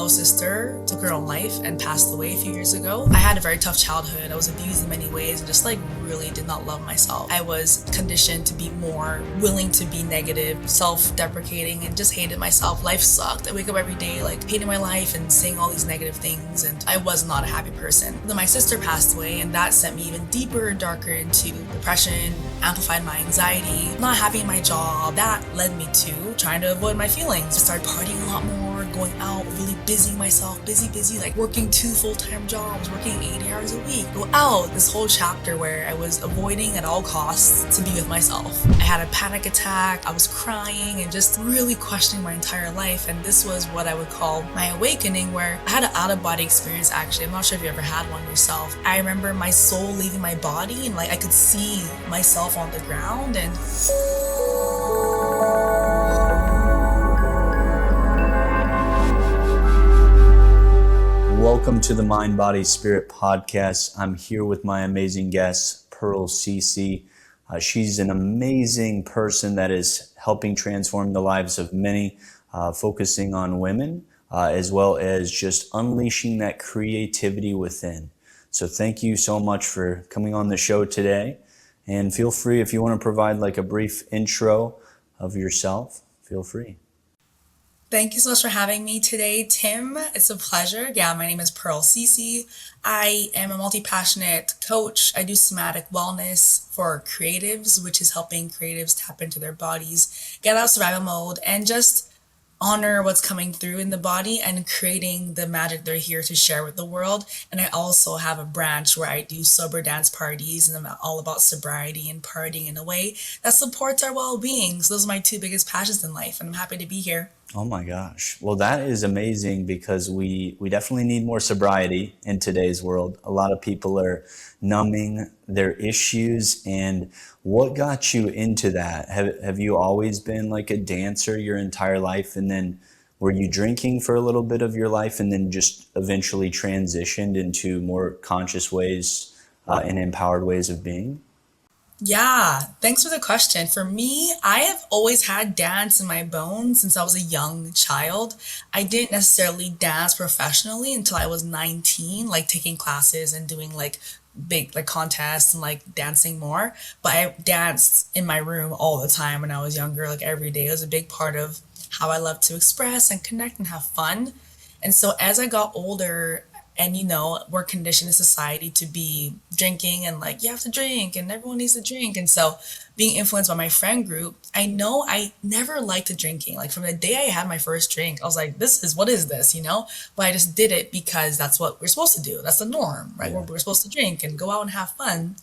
little sister took her own life and passed away a few years ago. I had a very tough childhood. I was abused in many ways and just really did not love myself. I was conditioned to be more willing to be negative, self-deprecating, and just hated myself. Life sucked. I wake up every day hating my life and saying all these negative things, and I was not a happy person. Then my sister passed away, and that sent me even deeper and darker into depression, amplified my anxiety, not happy in my job. That led me to trying to avoid my feelings. I started partying a lot more, going out, really busying myself, busy, working 2 full-time jobs, working 80 hours a week. Go out, this whole chapter where I was avoiding at all costs to be with myself. I had a panic attack, I was crying and just really questioning my entire life. And this was what I would call my awakening, where I had an out-of-body experience actually. I'm not sure if you ever had one yourself. I remember my soul leaving my body and I could see myself on the ground and welcome to the Mind, Body, Spirit podcast. I'm here with my amazing guest, Pearl Cicci. She's an amazing person that is helping transform the lives of many, focusing on women, as well as just unleashing that creativity within. So thank you so much for coming on the show today. And feel free, if you want to provide a brief intro of yourself, feel free. Thank you so much for having me today, Tim. It's a pleasure. Yeah, my name is Pearl Cicci. I am a multi-passionate coach. I do somatic wellness for creatives, which is helping creatives tap into their bodies, get out of survival mode, and just honor what's coming through in the body and creating the magic they're here to share with the world. And I also have a branch where I do sober dance parties, and I'm all about sobriety and partying in a way that supports our well-being. So those are my 2 biggest passions in life, and I'm happy to be here. Oh my gosh. Well, that is amazing because we definitely need more sobriety in today's world. A lot of people are numbing their issues. And what got you into that? Have you always been a dancer your entire life? And then were you drinking for a little bit of your life and then just eventually transitioned into more conscious ways and empowered ways of being? Yeah, thanks for the question. For me, I have always had dance in my bones since I was a young child. I didn't necessarily dance professionally until I was 19, taking classes and doing big contests and dancing more. But I danced in my room all the time when I was younger, every day. It was a big part of how I love to express and connect and have fun. And so as I got older, and we're conditioned in society to be drinking and you have to drink and everyone needs to drink. And so being influenced by my friend group, I know I never liked the drinking. From the day I had my first drink, I was like, what is this? But I just did it because that's what we're supposed to do. That's the norm, right? Yeah. We're supposed to drink and go out and have fun.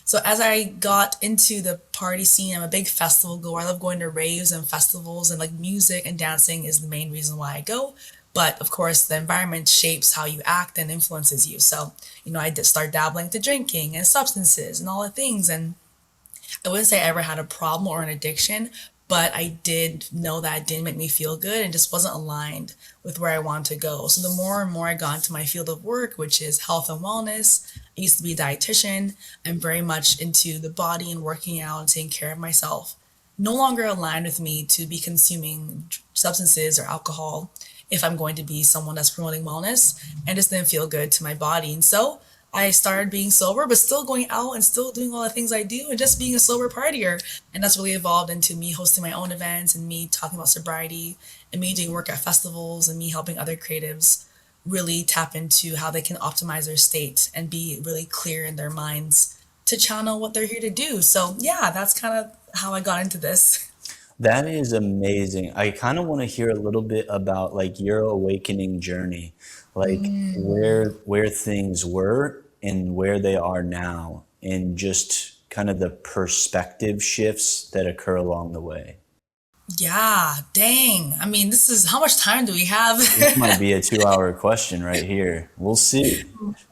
So as I got into the party scene, I'm a big festival goer. I love going to raves and festivals, and music and dancing is the main reason why I go. But of course, the environment shapes how you act and influences you. So, I did start dabbling to drinking and substances and all the things. And I wouldn't say I ever had a problem or an addiction, but I did know that it didn't make me feel good and just wasn't aligned with where I wanted to go. So the more and more I got into my field of work, which is health and wellness, I used to be a dietitian. I'm very much into the body and working out and taking care of myself. No longer aligned with me to be consuming substances or alcohol if I'm going to be someone that's promoting wellness, and just didn't feel good to my body. And so I started being sober, but still going out and still doing all the things I do and just being a sober partier. And that's really evolved into me hosting my own events and me talking about sobriety and me doing work at festivals and me helping other creatives really tap into how they can optimize their state and be really clear in their minds to channel what they're here to do. So yeah, that's kind of how I got into this. That is amazing. I kind of want to hear a little bit about your awakening journey, where things were and where they are now, and just kind of the perspective shifts that occur along the way. Yeah, dang. I mean, this is how much time do we have? This might be a 2-hour question right here. We'll see.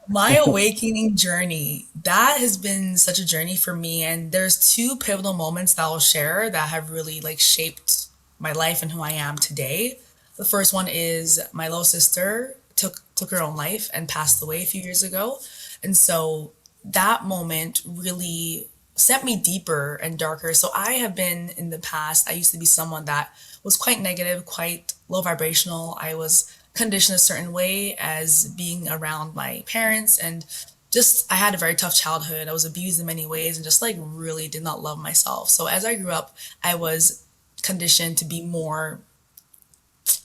My awakening journey, that has been such a journey for me. And there's 2 pivotal moments that I'll share that have really shaped my life and who I am today. The first one is my little sister took her own life and passed away a few years ago. And so that moment really sent me deeper and darker. So I have been in the past, I used to be someone that was quite negative, quite low vibrational. I was conditioned a certain way as being around my parents, and just I had a very tough childhood. I was abused in many ways and just like really did not love myself. So as I grew up, I was conditioned to be more,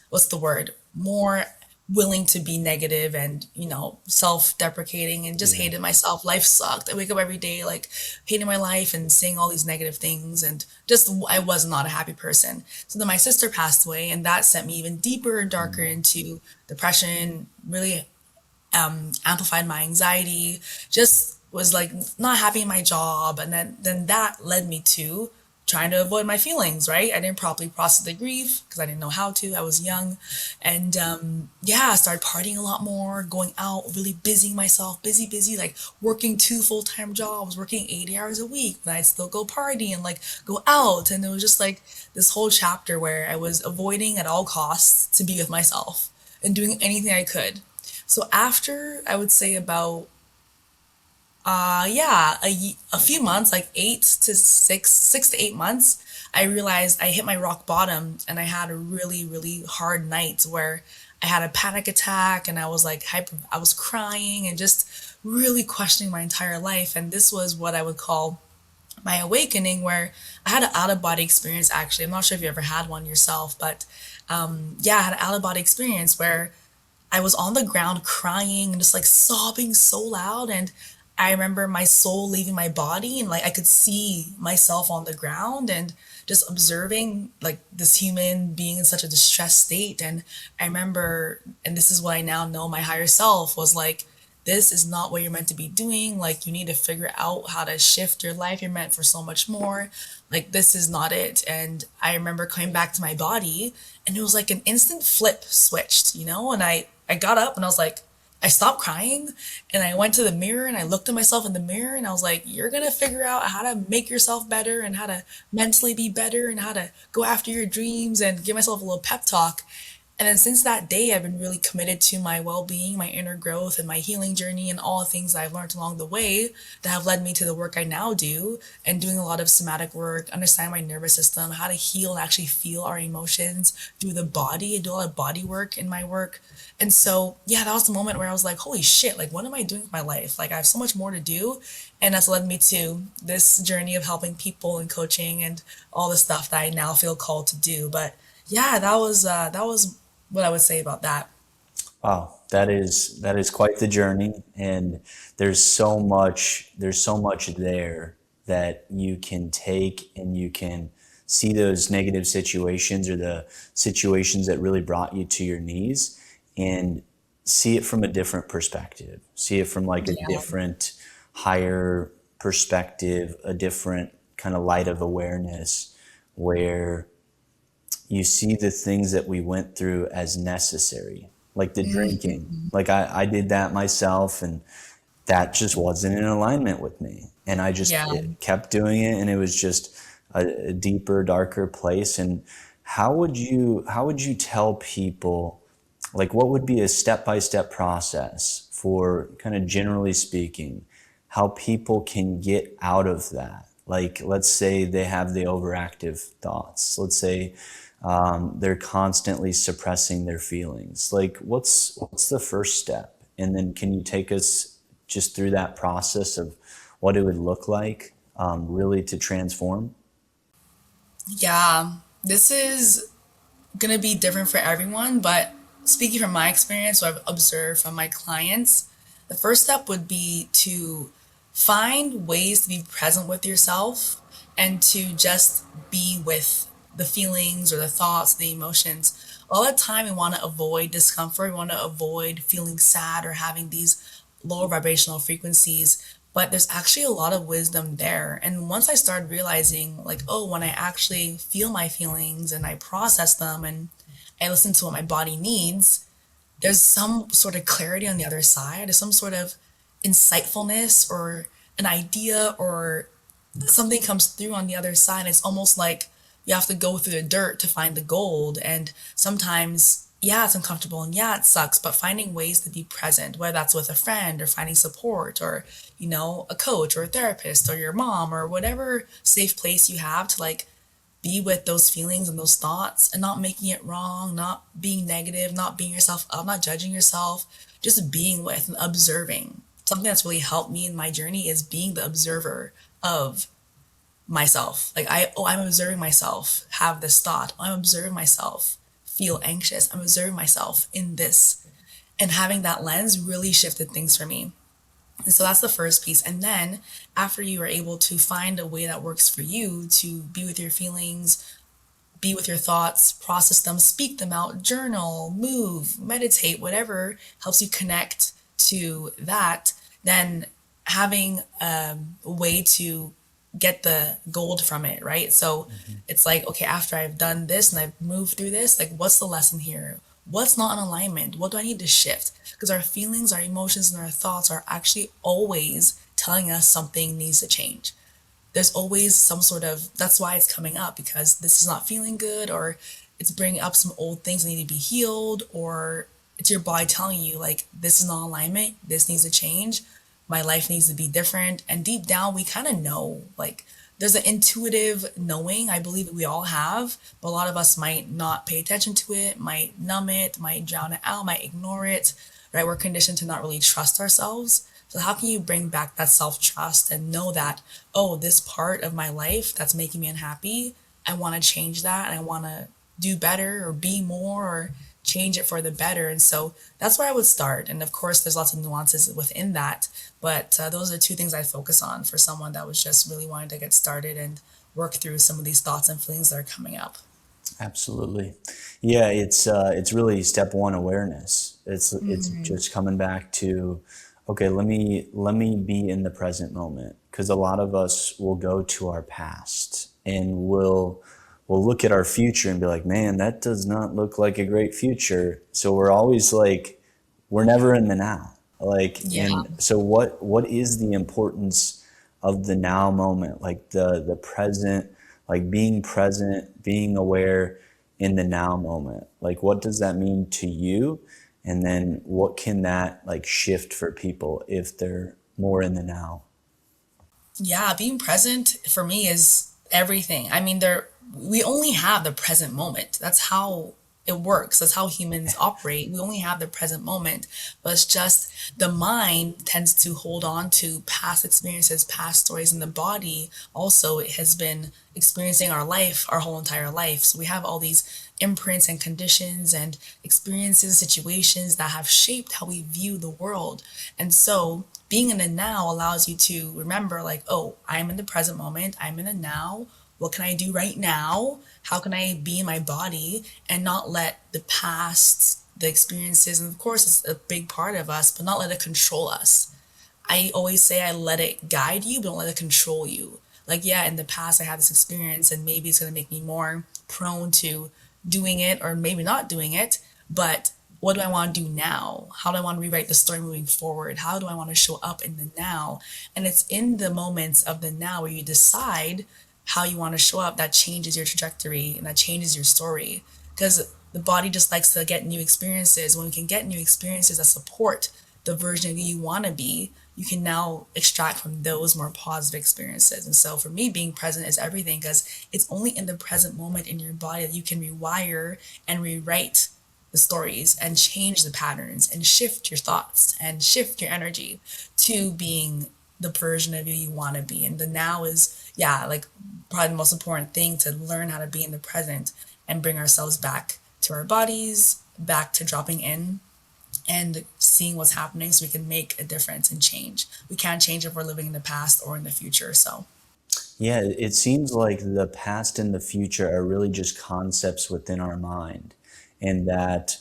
what's the word? More willing to be negative and, self-deprecating, and just Yeah. hated myself. Life sucked. I wake up every day like hating my life and saying all these negative things, and just I was not a happy person. So then my sister passed away, and that sent me even deeper and darker Mm. into depression, really amplified my anxiety, just was like not happy in my job. And then that led me to trying to avoid my feelings, right? I didn't properly process the grief because I didn't know how to. I was young. And yeah, I started partying a lot more, going out, really busying myself, busy, like working two full-time jobs, working 80 hours a week. But I'd still go party and like go out. And it was just like this whole chapter where I was avoiding at all costs to be with myself and doing anything I could. So after I would say about yeah, a few months, like 6 to 8 months, I realized I hit my rock bottom, and I had a really hard night where I had a panic attack, and I was like I was crying and just really questioning my entire life. And this was what I would call my awakening, where I had an out of body experience. Actually, I'm not sure if you ever had one yourself, but yeah, I had an out of body experience where I was on the ground crying and just like sobbing so loud. And I remember my soul leaving my body, and like I could see myself on the ground and just observing like this human being in such a distressed state. And I remember, and this is what I now know, my higher self was like, this is not what you're meant to be doing. Like, you need to figure out how to shift your life. You're meant for so much more. Like, this is not it. And I remember coming back to my body, and it was like an instant flip switched, And I got up and I was like, I stopped crying, and I went to the mirror and I looked at myself in the mirror, and I was like, you're gonna figure out how to make yourself better and how to mentally be better and how to go after your dreams, and give myself a little pep talk. And then since that day, I've been really committed to my well being, my inner growth, and my healing journey, and all the things that I've learned along the way that have led me to the work I now do, and doing a lot of somatic work, understanding my nervous system, how to heal and actually feel our emotions through the body. I do a lot of body work in my work. And so, yeah, that was the moment where I was like, holy shit, like, what am I doing with my life? Like, I have so much more to do. And that's led me to this journey of helping people and coaching and all the stuff that I now feel called to do. But yeah, that was what I would say about that. Wow, that is quite the journey, and there's so much there that you can take, and you can see those negative situations or the situations that really brought you to your knees, and see it from a different perspective. See it from like a Yeah. different, higher perspective, a different kind of light of awareness, where you see the things that we went through as necessary, like the drinking. Like I did that myself, and that just wasn't in alignment with me. And I just Yeah. kept doing it, and it was just a deeper, darker place. And how would you tell people, like, what would be a step by step process for, kind of generally speaking, how people can get out of that? Like, let's say they have the overactive thoughts. Let's say they're constantly suppressing their feelings. Like, what's the first step? And then can you take us just through that process of what it would look like, really, to transform? Yeah. This is gonna be different for everyone, but speaking from my experience, what I've observed from my clients, the first step would be to find ways to be present with yourself and to just be with the feelings or the thoughts, the emotions. All the time, we want to avoid discomfort, we want to avoid feeling sad or having these lower vibrational frequencies. But there's actually a lot of wisdom there. And once I started realizing, like, oh, when I actually feel my feelings and I process them and I listen to what my body needs, there's some sort of clarity on the other side. There's some sort of insightfulness or an idea or something comes through on the other side. It's almost like you have to go through the dirt to find the gold. And sometimes, yeah, it's uncomfortable and yeah, it sucks, but finding ways to be present, whether that's with a friend or finding support or, a coach or a therapist or your mom or whatever safe place you have to like be with those feelings and those thoughts and not making it wrong, not being negative, not beating yourself up, not judging yourself, just being with and observing. Something that's really helped me in my journey is being the observer of myself. Like I'm observing myself have this thought. I'm observing myself feel anxious. I'm observing myself in this. And having that lens really shifted things for me. And so that's the first piece. And then after you are able to find a way that works for you to be with your feelings, be with your thoughts, process them, speak them out, journal, move, meditate, whatever helps you connect to that, then having a way to get the gold from it, right? So Mhm. it's like, okay, after I've done this and I've moved through this, like, what's the lesson here? What's not in alignment? What do I need to shift? Because our feelings, our emotions, and our thoughts are actually always telling us something needs to change. There's always some sort of, that's why it's coming up, because this is not feeling good, or it's bringing up some old things that need to be healed, or it's your body telling you like this is not alignment, this needs to change, my life needs to be different. And deep down we kind of know, like, there's an intuitive knowing I believe that we all have, but a lot of us might not pay attention to it, might numb it, might drown it out, might ignore it, right? We're conditioned to not really trust ourselves. So how can you bring back that self-trust and know that, oh, this part of my life that's making me unhappy, I want to change that and I want to do better or be more or change it for the better. And so that's where I would start. And of course, there's lots of nuances within that. But those are two things I focus on for someone that was just really wanting to get started and work through some of these thoughts and feelings that are coming up. Absolutely. Yeah, it's really step one, awareness. It's just coming back to, okay, let me be in the present moment, because a lot of us will go to our past and we'll look at our future and be like, man, that does not look like a great future. So we're always like, we're never in the now. Like, Yeah. and so what is the importance of the now moment? Like the present, like being present, being aware in the now moment. Like, what does that mean to you? And then what can that like shift for people if they're more in the now? Yeah, being present for me is everything. I mean, we only have the present moment. That's how it works. That's how humans operate. We only have the present moment. But it's just the mind tends to hold on to past experiences, past stories, and the body also has been experiencing our life our whole entire life. So we have all these imprints and conditions and experiences, situations that have shaped how we view the world. And so being in the now allows you to remember, like, oh, I'm in the present moment, I'm in the now. What can I do right now? How can I be in my body and not let the past, the experiences, and of course it's a big part of us, but not let it control us. I always say I let it guide you, but don't let it control you. Like, yeah, in the past I had this experience and maybe it's going to make me more prone to doing it or maybe not doing it, but what do I want to do now? How do I want to rewrite the story moving forward? How do I want to show up in the now? And it's in the moments of the now where you decide how you want to show up that changes your trajectory and that changes your story. Because the body just likes to get new experiences. When we can get new experiences that support the version of you want to be, you can now extract from those more positive experiences. And so for me, being present is everything, because it's only in the present moment in your body that you can rewire and rewrite the stories and change the patterns and shift your thoughts and shift your energy to being the version of you want to be. And the now is, yeah, like probably the most important thing, to learn how to be in the present and bring ourselves back to our bodies, back to dropping in and seeing what's happening so we can make a difference and change. We can't change if we're living in the past or in the future. So, Yeah, it seems like the past and the future are really just concepts within our mind, and that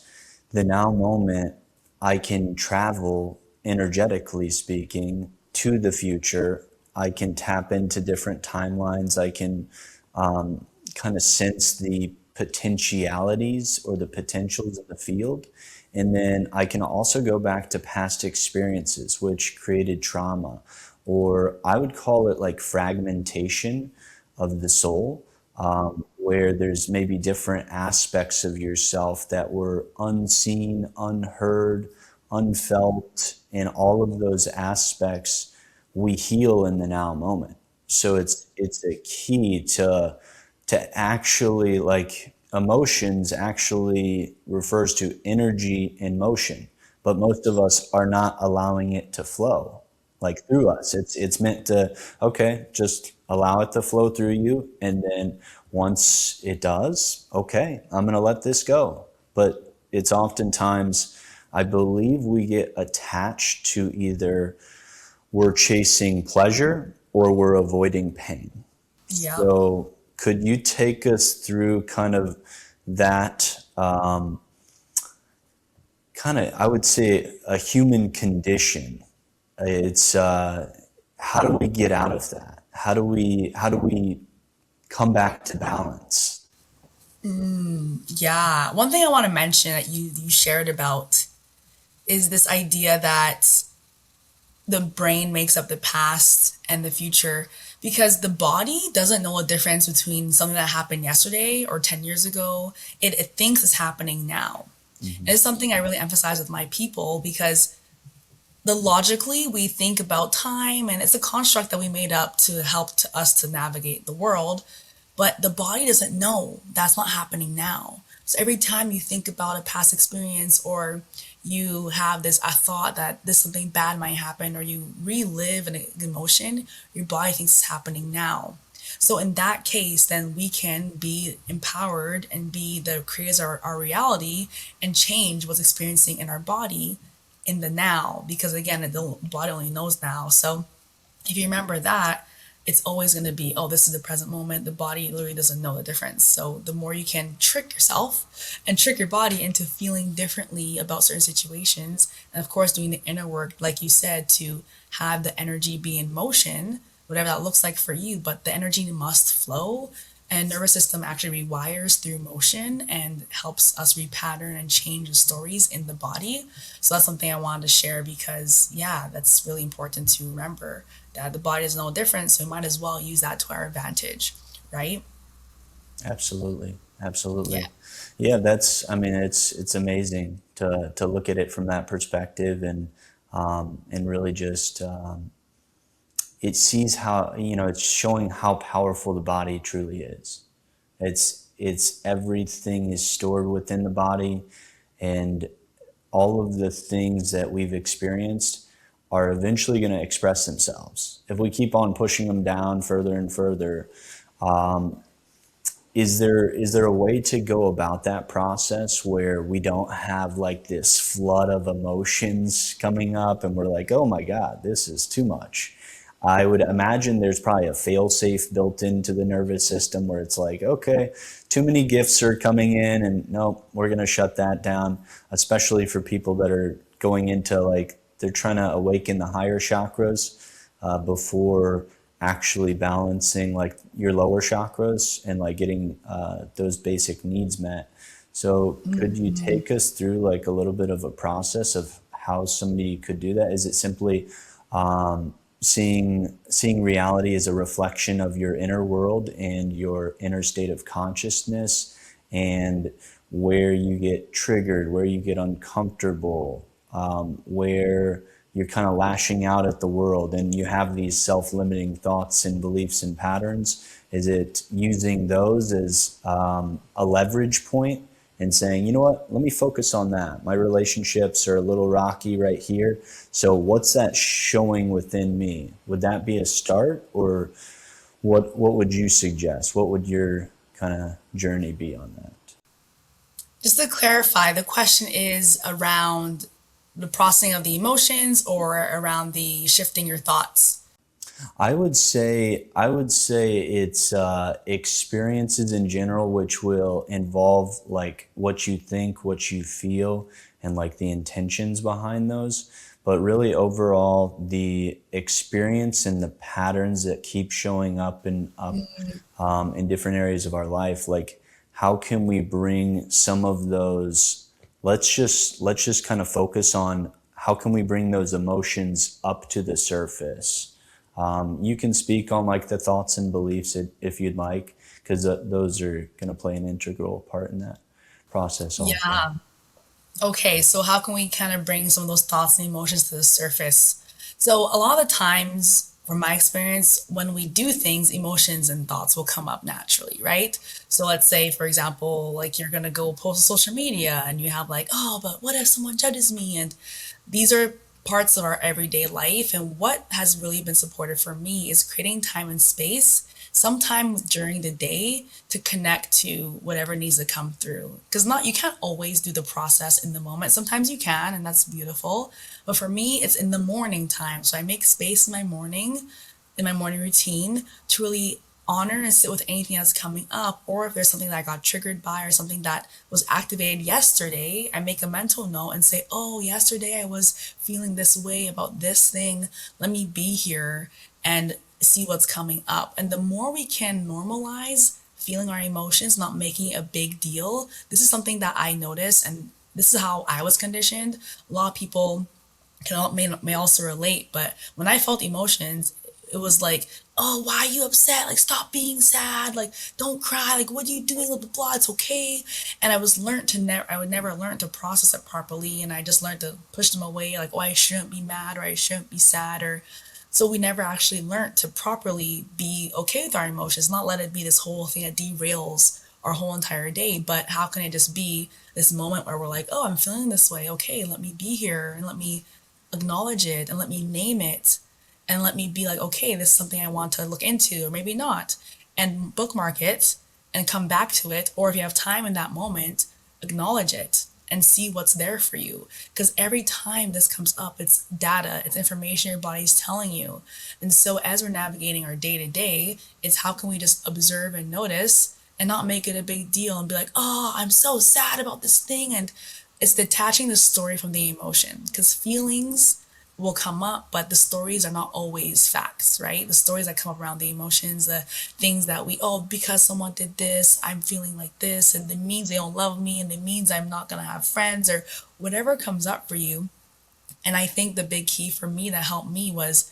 the now moment, I can travel, energetically speaking, to the future. I can tap into different timelines. I can kind of sense the potentialities or the potentials in the field. And then I can also go back to past experiences which created trauma, or I would call it like fragmentation of the soul, where there's maybe different aspects of yourself that were unseen, unheard, unfelt, and all of those aspects we heal in the now moment. So it's a key to actually, like, emotions actually refers to energy in motion, but most of us are not allowing it to flow like through us. It's meant to, okay, just allow it to flow through you, and then once it does, okay, I'm going to let this go. But it's oftentimes, I believe, we get attached to either we're chasing pleasure or we're avoiding pain. Yep. So, could you take us through kind of that, kind of, I would say, a human condition? It's how do we get out of that? How do we come back to balance? Yeah. One thing I want to mention that you shared about is this idea that the brain makes up the past and the future, because the body doesn't know a difference between something that happened yesterday or 10 years ago. It thinks it's happening now. And Hmm. it's something I really emphasize with my people, because the logically we think about time, and it's a construct that we made up to help to us to navigate the world, but the body doesn't know that's not happening now. So every time you think about a past experience, or you have this a thought that this something bad might happen, or you relive an emotion, your body thinks it's happening now. So in that case, then we can be empowered and be the creators of our reality, and change what's experiencing in our body in the now, because again, the body only knows now. So if you remember that, it's always going to be, oh, this is the present moment. The body literally doesn't know the difference. So the more you can trick yourself and trick your body into feeling differently about certain situations, and of course doing the inner work, like you said, to have the energy be in motion, whatever that looks like for you, but the energy must flow. And nervous system actually rewires through motion and helps us repattern and change the stories in the body. So that's something I wanted to share, because yeah, that's really important to remember, that the body is no different, so we might as well use that to our advantage, right? Absolutely, Yeah. absolutely. Yeah, that's. I mean, it's amazing to look at it from that perspective, and really just, it sees how, it's showing how powerful the body truly is. It's everything is stored within the body, and all of the things that we've experienced are eventually going to express themselves. If we keep on pushing them down further and further, is there a way to go about that process where we don't have like this flood of emotions coming up and we're like, oh my God, this is too much? I would imagine there's probably a fail safe built into the nervous system where it's like, okay, too many gifts are coming in, and nope, we're going to shut that down, especially for people that are going into, like, they're trying to awaken the higher chakras before actually balancing like your lower chakras and like getting those basic needs met. So could you take us through like a little bit of a process of how somebody could do that? Is it simply seeing reality as a reflection of your inner world and your inner state of consciousness, and where you get triggered, where you get uncomfortable, where you're kind of lashing out at the world and you have these self-limiting thoughts and beliefs and patterns? Is it using those as a leverage point and saying, you know what, let me focus on that. My relationships are a little rocky right here. So what's that showing within me? Would that be a start, or what would you suggest? What would your kind of journey be on that? Just to clarify, the question is around the processing of the emotions, or around the shifting your thoughts? I would say it's experiences in general, which will involve like what you think, what you feel, and like the intentions behind those. But really, overall, the experience and the patterns that keep showing up and up in different areas of our life. Like, how can we bring some of those? Let's just kind of focus on how can we bring those emotions up to the surface. You can speak on like the thoughts and beliefs if you'd like, because those are going to play an integral part in that process also. Yeah. Okay, so how can we kind of bring some of those thoughts and emotions to the surface? So a lot of the times from my experience, when we do things, emotions and thoughts will come up naturally, right? So let's say, for example, like you're gonna go post on social media and you have like, oh, but what if someone judges me? And these are parts of our everyday life. And what has really been supportive for me is creating time and space, sometime during the day, to connect to whatever needs to come through. Because not you can't always do the process in the moment. Sometimes you can, and that's beautiful. But for me, it's in the morning time. So I make space in my morning routine to really honor and sit with anything that's coming up, or if there's something that I got triggered by or something that was activated yesterday, I make a mental note and say, oh, yesterday I was feeling this way about this thing. Let me be here and see what's coming up. And the more we can normalize feeling our emotions, not making it a big deal, this is something that I notice, and this is how I was conditioned. A lot of people may also relate, but when I felt emotions, it was like, oh, why are you upset? Like, stop being sad. Like, don't cry. Like, what are you doing? Blah blah blah. It's okay. And I would never learn to process it properly, and I just learned to push them away. Like, oh, I shouldn't be mad or I shouldn't be sad, or so we never actually learned to properly be okay with our emotions, not let it be this whole thing that derails our whole entire day. But how can it just be this moment where we're like, oh, I'm feeling this way. Okay, let me be here and let me acknowledge it and let me name it and let me be like, okay, this is something I want to look into, or maybe not, and bookmark it and come back to it. Or if you have time in that moment, acknowledge it and see what's there for you. Because every time this comes up, it's data, it's information your body's telling you. And so as we're navigating our day to day, it's how can we just observe and notice and not make it a big deal and be like, oh, I'm so sad about this thing. And it's detaching the story from the emotion, because feelings will come up, but the stories are not always facts, right? The stories that come up around the emotions, the things that we, oh, because someone did this, I'm feeling like this, and it means they don't love me, and it means I'm not gonna have friends, or whatever comes up for you. And I think the big key for me that helped me was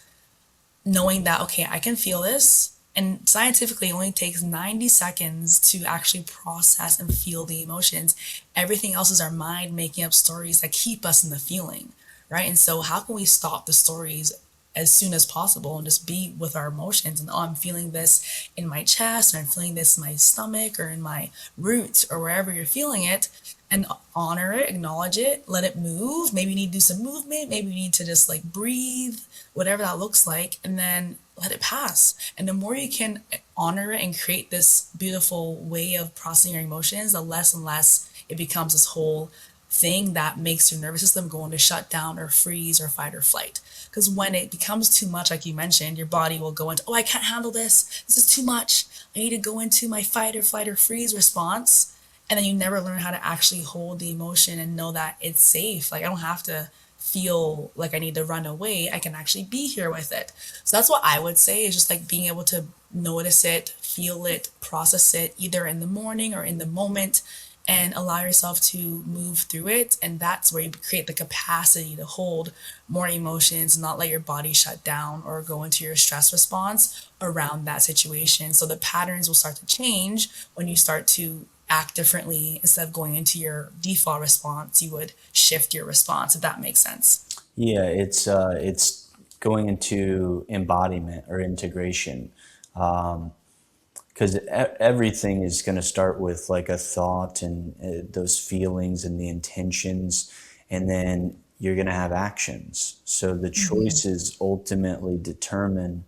knowing that, okay, I can feel this. And scientifically, it only takes 90 seconds to actually process and feel the emotions. Everything else is our mind making up stories that keep us in the feeling, right? And so, how can we stop the stories as soon as possible and just be with our emotions? And oh, I'm feeling this in my chest, or I'm feeling this in my stomach, or in my roots, or wherever you're feeling it, and honor it, acknowledge it, let it move. Maybe you need to do some movement, maybe you need to just like breathe, whatever that looks like, and then let it pass. And the more you can honor it and create this beautiful way of processing your emotions, the less and less it becomes this whole thing that makes your nervous system go into shut down or freeze or fight or flight. Because when it becomes too much, like you mentioned, your body will go into, oh, I can't handle this. This is too much. I need to go into my fight or flight or freeze response. And then you never learn how to actually hold the emotion and know that it's safe. Like, I don't have to feel like I need to run away. I can actually be here with it. So that's what I would say, is just like being able to notice it, feel it, process it, either in the morning or in the moment, and allow yourself to move through it. And that's where you create the capacity to hold more emotions, not let your body shut down or go into your stress response around that situation. So the patterns will start to change when you start to act differently. Instead of going into your default response, you would shift your response, if that makes sense. Yeah, it's going into embodiment or integration, because everything is going to start with like a thought and those feelings and the intentions, and then you're going to have actions. So the choices ultimately determine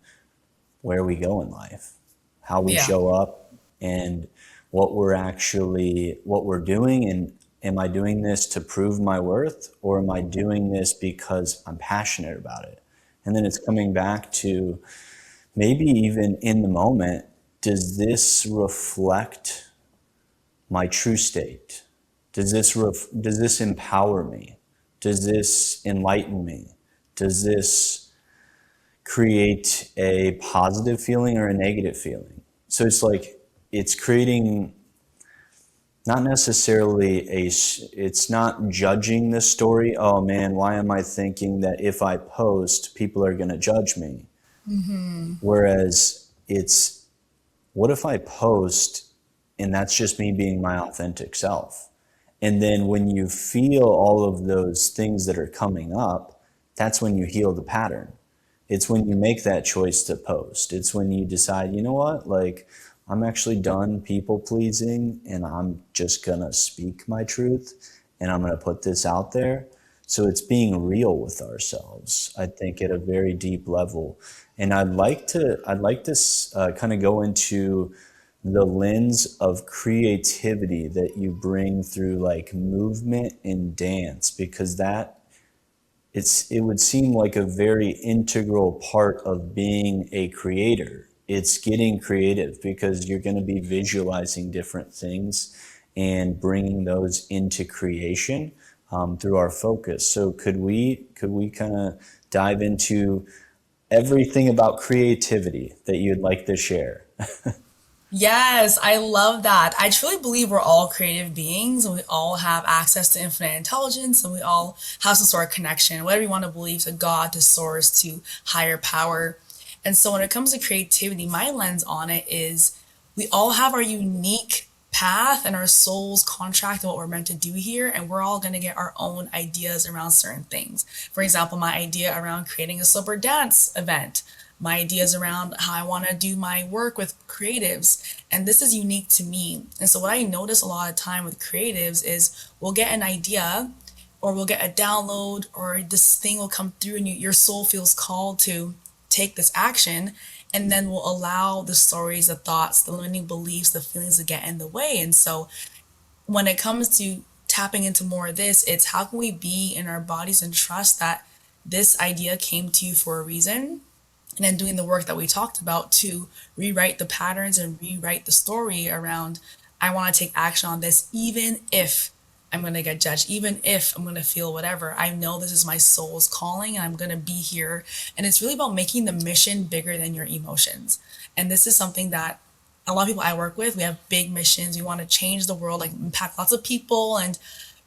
where we go in life, how we Yeah. show up, and what we're doing. And am I doing this to prove my worth, or am I doing this because I'm passionate about it? And then it's coming back to, maybe even in the moment, does this reflect my true state? Does this empower me? Does this enlighten me? Does this create a positive feeling or a negative feeling? So it's like, it's creating, not necessarily it's not judging the story. Oh man, why am I thinking that if I post, people are going to judge me? Whereas it's, what if I post and that's just me being my authentic self? And then when you feel all of those things that are coming up, that's when you heal the pattern. It's when you make that choice to post. It's when you decide, you know what, like I'm actually done people pleasing and I'm just gonna speak my truth and I'm gonna put this out there. So it's being real with ourselves, I think, at a very deep level. And I'd like to kind of go into the lens of creativity that you bring through like movement and dance, because it would seem like a very integral part of being a creator. It's getting creative because you're going to be visualizing different things and bringing those into creation through our focus. So could we kind of dive into everything about creativity that you'd like to share? Yes, I love that. I truly believe we're all creative beings and we all have access to infinite intelligence and we all have some sort of connection, whatever you want to believe, to God, to source, to higher power. And so when it comes to creativity, my lens on it is we all have our unique path and our soul's contract and what we're meant to do here, and we're all going to get our own ideas around certain things. For example, my idea around creating a sober dance event, my ideas around how I want to do my work with creatives. And this is unique to me. And so, what I notice a lot of time with creatives is we'll get an idea or we'll get a download or this thing will come through and your soul feels called to take this action. And then we'll allow the stories, the thoughts, the limiting beliefs, the feelings to get in the way. And so, when it comes to tapping into more of this, it's how can we be in our bodies and trust that this idea came to you for a reason, and then doing the work that we talked about to rewrite the patterns and rewrite the story around I want to take action on this even if I'm going to get judged, even if I'm going to feel whatever. I know this is my soul's calling and I'm going to be here. And it's really about making the mission bigger than your emotions. And this is something that a lot of people I work with, we have big missions. We want to change the world, like impact lots of people, and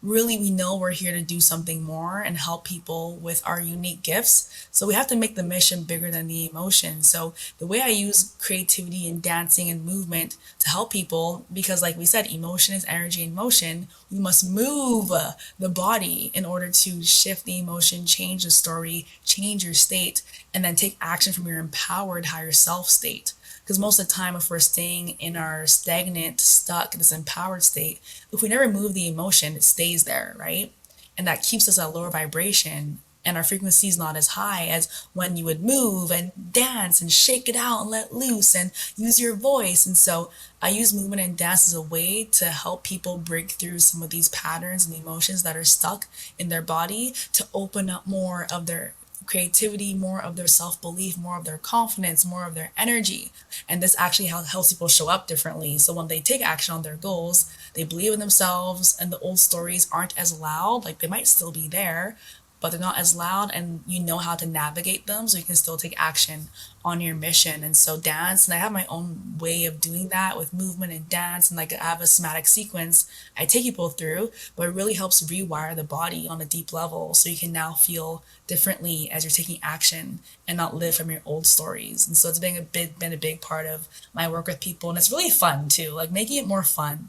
really we know we're here to do something more and help people with our unique gifts. So we have to make the mission bigger than the emotion. So the way I use creativity and dancing and movement to help people, because like we said, emotion is energy in motion, we must move the body in order to shift the emotion, change the story, change your state, and then take action from your empowered higher self state. Because most of the time, if we're staying in our stagnant, stuck, disempowered state, if we never move the emotion, it stays there, right? And that keeps us at a lower vibration. And our frequency is not as high as when you would move and dance and shake it out and let loose and use your voice. And so I use movement and dance as a way to help people break through some of these patterns and emotions that are stuck in their body to open up more of their creativity, more of their self belief, more of their confidence, more of their energy. And this actually helps people show up differently. So when they take action on their goals, they believe in themselves, and the old stories aren't as loud. Like they might still be there, but they're not as loud, and you know how to navigate them so you can still take action on your mission. And so dance, and I have my own way of doing that with movement and dance, and like I have a somatic sequence I take people through, but it really helps rewire the body on a deep level so you can now feel differently as you're taking action and not live from your old stories. And so it's been a big part of my work with people, and it's really fun too, like making it more fun.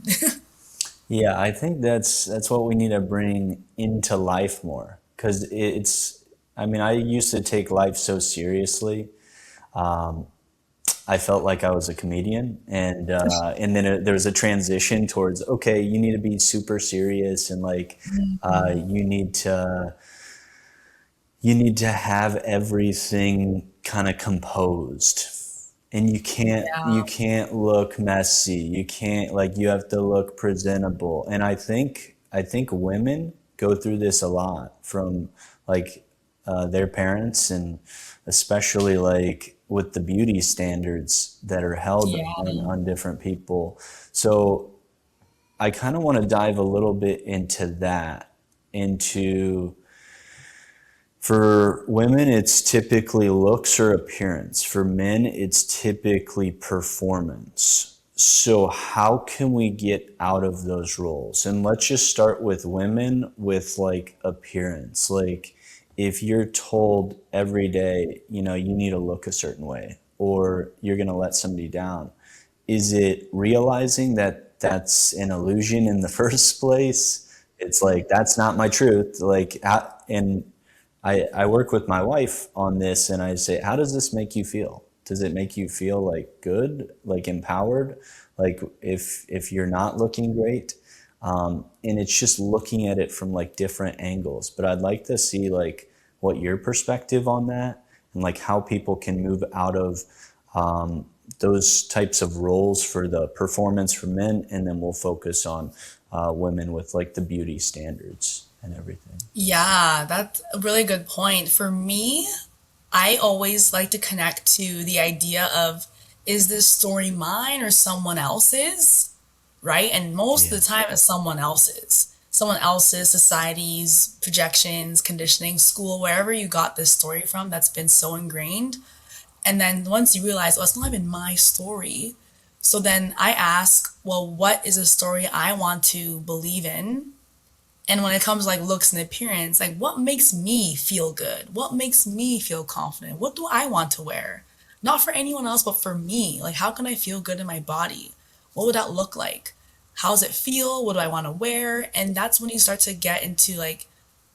Yeah, I think that's what we need to bring into life more, because it's. I mean, I used to take life so seriously. I felt like I was a comedian, and then there was a transition towards, okay, you need to be super serious, and like you need to have everything kind of composed, and you Yeah. can't look messy, you can't, like, you have to look presentable. And I think women go through this a lot from like their parents, and especially like with the beauty standards that are held Yeah. on different people. So I kind of want to dive a little bit into that, into, for women, it's typically looks or appearance. For men, it's typically performance. So, how can we get out of those roles? And let's just start with women with like appearance. Like, if you're told every day, you need to look a certain way or you're going to let somebody down, is it realizing that that's an illusion in the first place? It's like, that's not my truth. Like, and I work with my wife on this and I say, how does this make you feel? Does it make you feel like good, like empowered? Like if you're not looking great? And it's just looking at it from like different angles. But I'd like to see like what your perspective on that and like how people can move out of those types of roles for the performance for men, and then we'll focus on women with like the beauty standards and everything. Yeah, that's a really good point. For me, I always like to connect to the idea of, is this story mine or someone else's? Right? And most of Yeah. the time it's someone else's. Someone else's, society's projections, conditioning, school, wherever you got this story from that's been so ingrained. And then once you realize, oh, it's not even my story. So then I ask, well, what is a story I want to believe in? And when it comes to like looks and appearance, like what makes me feel good? What makes me feel confident? What do I want to wear? Not for anyone else, but for me. Like how can I feel good in my body? What would that look like? How does it feel? What do I want to wear? And that's when you start to get into like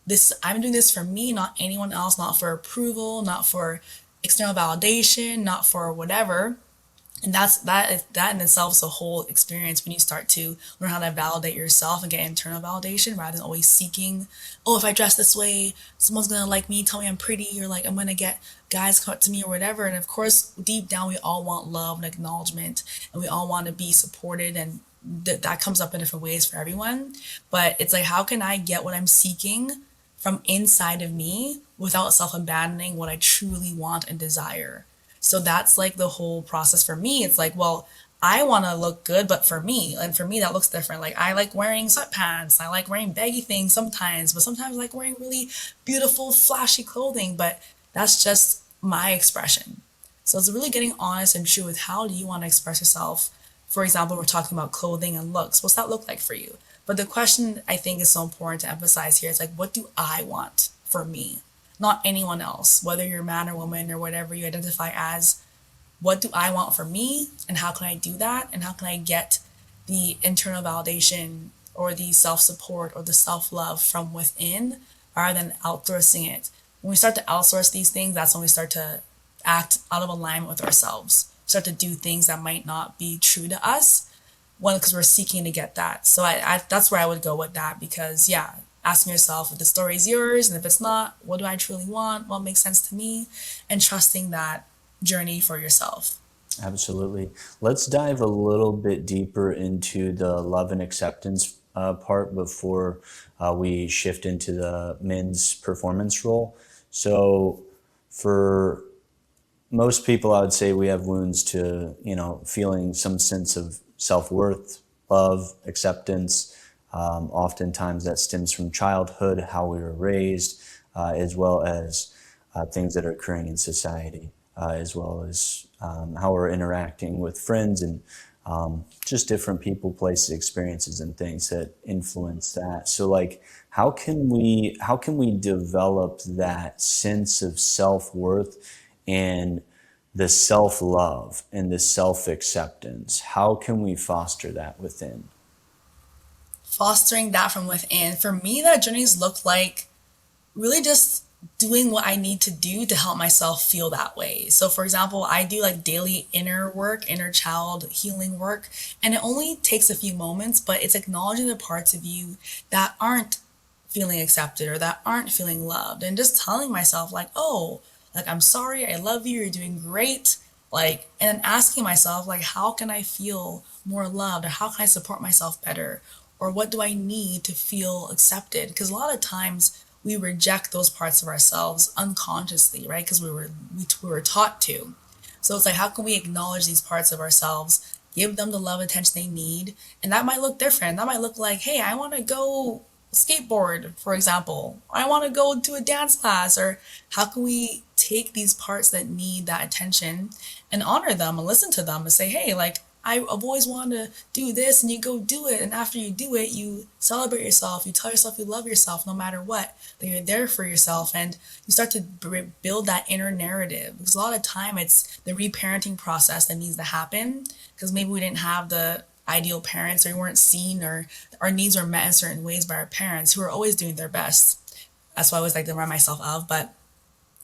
this, I'm doing this for me, not anyone else, not for approval, not for external validation, not for whatever. And that in itself is a whole experience when you start to learn how to validate yourself and get internal validation rather than always seeking, oh, if I dress this way, someone's gonna like me, tell me I'm pretty, or like I'm gonna get guys come up to me or whatever. And of course, deep down, we all want love and acknowledgement, and we all want to be supported, and that comes up in different ways for everyone. But it's like, how can I get what I'm seeking from inside of me without self abandoning what I truly want and desire? So that's like the whole process for me. It's like, well, I want to look good, but for me, and for me, that looks different. Like, I like wearing sweatpants. I like wearing baggy things sometimes, but sometimes I like wearing really beautiful, flashy clothing. But that's just my expression. So it's really getting honest and true with how do you want to express yourself. For example, we're talking about clothing and looks. What's that look like for you? But the question I think is so important to emphasize here is like, what do I want for me? Not anyone else, whether you're man or woman or whatever you identify as. What do I want for me, and how can I do that, and how can I get the internal validation or the self support or the self love from within rather than outsourcing it? When we start to outsource these things, that's when we start to act out of alignment with ourselves, start to do things that might not be true to us, one because we're seeking to get that. So that's where I would go with that, because yeah, asking yourself if the story is yours, and if it's not, what do I truly want, what makes sense to me, and trusting that journey for yourself. Absolutely. Let's dive a little bit deeper into the love and acceptance part before we shift into the men's performance role. So, for most people, I would say we have wounds to, feeling some sense of self-worth, love, acceptance. Oftentimes that stems from childhood, how we were raised, as well as things that are occurring in society, as well as how we're interacting with friends and just different people, places, experiences, and things that influence that. So, like, how can we develop that sense of self worth and the self love and the self acceptance? How can we foster that within? Fostering that from within, for me, that journeys look like really just doing what I need to do to help myself feel that way. So, for example, I do like daily inner work, inner child healing work, and it only takes a few moments, but it's acknowledging the parts of you that aren't feeling accepted or that aren't feeling loved, and just telling myself, like, oh, like, I'm sorry, I love you, you're doing great. Like, and then asking myself, like, how can I feel more loved, or how can I support myself better? Or what do I need to feel accepted? Because a lot of times we reject those parts of ourselves unconsciously, right? Because we were taught to. So it's like, how can we acknowledge these parts of ourselves, give them the love and attention they need? And that might look different. That might look like, hey, I want to go skateboard, for example. I want to go to a dance class. Or how can we take these parts that need that attention and honor them and listen to them and say, hey, like, I've always wanted to do this, and you go do it. And after you do it, you celebrate yourself. You tell yourself you love yourself no matter what, that you're there for yourself. And you start to build that inner narrative. Because a lot of time it's the reparenting process that needs to happen. Because maybe we didn't have the ideal parents, or we weren't seen, or our needs were met in certain ways by our parents who are always doing their best. That's what I always like to remind myself of. But